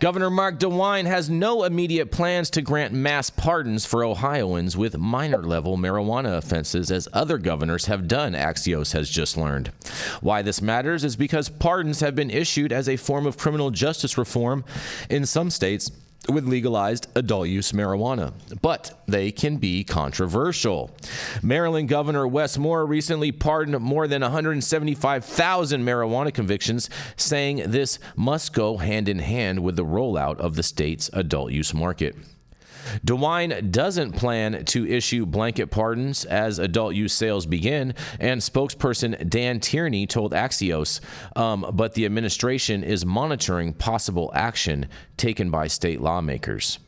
Governor Mark DeWine has no immediate plans to grant mass pardons for Ohioans with minor-level marijuana offenses, as other governors have done, Axios has just learned. Why this matters is because pardons have been issued as a form of criminal justice reform in some states with legalized adult-use marijuana, but they can be controversial. Maryland Governor Wes Moore recently pardoned more than 175,000 marijuana convictions, saying this must go hand in hand with the rollout of the state's adult-use market. DeWine doesn't plan to issue blanket pardons as adult use sales begin, and spokesperson Dan Tierney told Axios, but the administration is monitoring possible action taken by state lawmakers.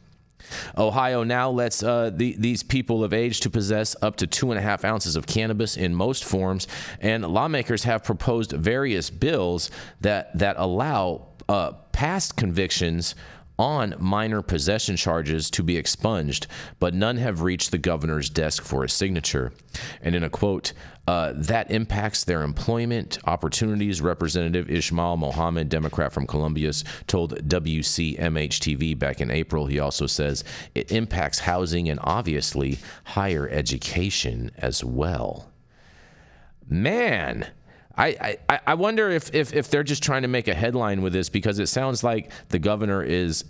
Ohio now lets these people of age to possess up to 2.5 ounces of cannabis in most forms, and lawmakers have proposed various bills that allow past convictions on minor possession charges to be expunged, but none have reached the governor's desk for a signature. And in a quote, that impacts their employment opportunities, Representative Ishmael Mohammed, Democrat from Columbia, told WCMH-TV back in April. He also says it impacts housing and obviously higher education as well. Man, I wonder if they're just trying to make a headline with this, because it sounds like the governor is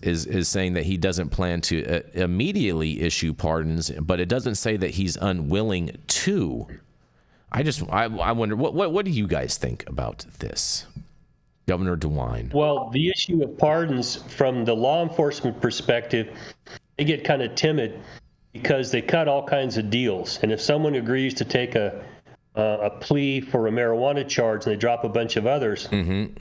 saying that he doesn't plan to immediately issue pardons, but it doesn't say that he's unwilling to. I wonder what do you guys think about this, Governor DeWine? Well, the issue of pardons from the law enforcement perspective, they get kind of timid because they cut all kinds of deals, and if someone agrees to take a plea for a marijuana charge and they drop a bunch of others, and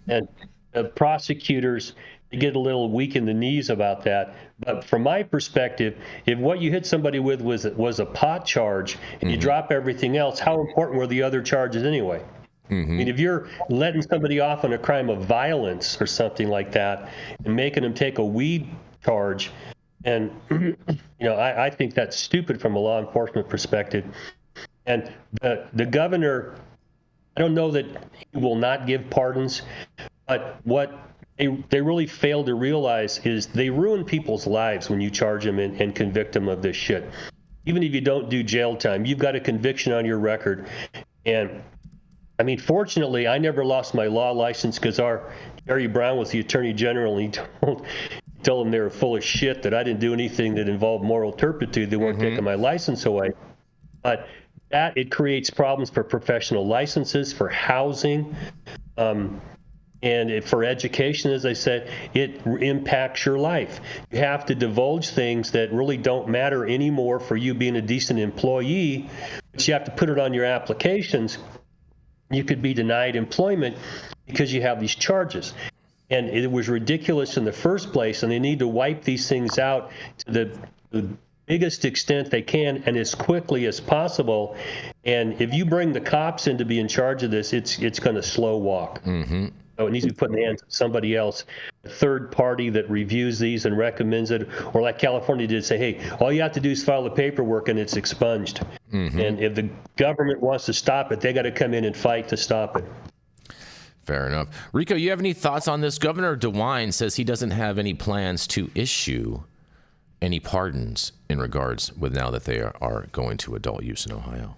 the prosecutors, they get a little weak in the knees about that. But from my perspective, if what you hit somebody with was a pot charge and you drop everything else, how important were the other charges anyway? I mean, if you're letting somebody off on a crime of violence or something like that and making them take a weed charge, and I think that's stupid from a law enforcement perspective. And the governor, I don't know that he will not give pardons, but what they really fail to realize is they ruin people's lives when you charge them and convict them of this shit. Even if you don't do jail time, you've got a conviction on your record. And I mean, fortunately, I never lost my law license because our Jerry Brown was the attorney general, and he told them they were full of shit, that I didn't do anything that involved moral turpitude. They weren't taking my license away. But that it creates problems for professional licenses, for housing, and for education. As I said, it impacts your life. You have to divulge things that really don't matter anymore for you being a decent employee, but you have to put it on your applications. You could be denied employment because you have these charges. And it was ridiculous in the first place, and they need to wipe these things out to the biggest extent they can and as quickly as possible. And if you bring the cops in to be in charge of this, it's going to slow walk. So it needs to be put in the hands of somebody else, a third party that reviews these and recommends it, or like California did, say, hey, all you have to do is file the paperwork and it's expunged. And if the government wants to stop it, they got to come in and fight to stop it. Fair enough. Rico, you have any thoughts on this? Governor DeWine says he doesn't have any plans to issue any pardons in regards with now that they are going to adult use in Ohio.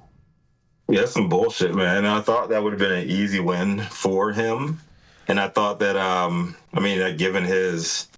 Yeah, that's some bullshit, man. I thought that would have been an easy win for him. And I thought that, given his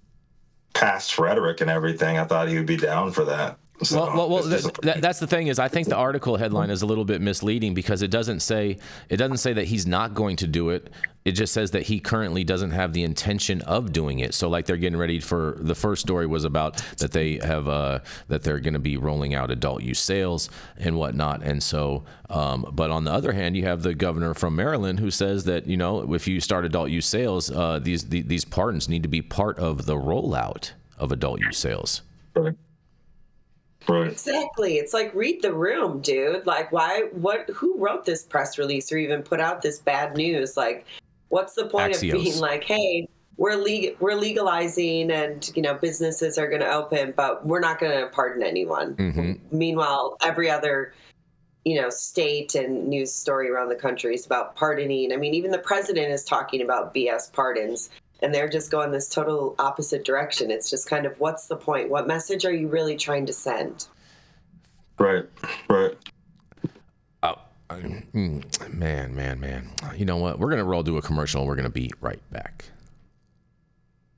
past rhetoric and everything, I thought he would be down for that. So that's the thing is, I think the article headline is a little bit misleading because it doesn't say that he's not going to do it. It just says that he currently doesn't have the intention of doing it. So like they're getting ready for, the first story was about that they have that they're going to be rolling out adult use sales and whatnot. And so, but on the other hand, you have the governor from Maryland who says that, if you start adult use sales, these pardons need to be part of the rollout of adult use sales. Right. Exactly. It's like, read the room, dude. Like, who wrote this press release or even put out this bad news? Like, what's the point Axios. of being like, hey, we're legalizing and, businesses are going to open, but we're not going to pardon anyone. Meanwhile, every other, state and news story around the country is about pardoning. I mean, even the president is talking about BS pardons. and they're just going this total opposite direction. It's just kind of, what's the point? What message are you really trying to send? Right. Oh, man. You know what? We're going to roll do a commercial and we're going to be right back.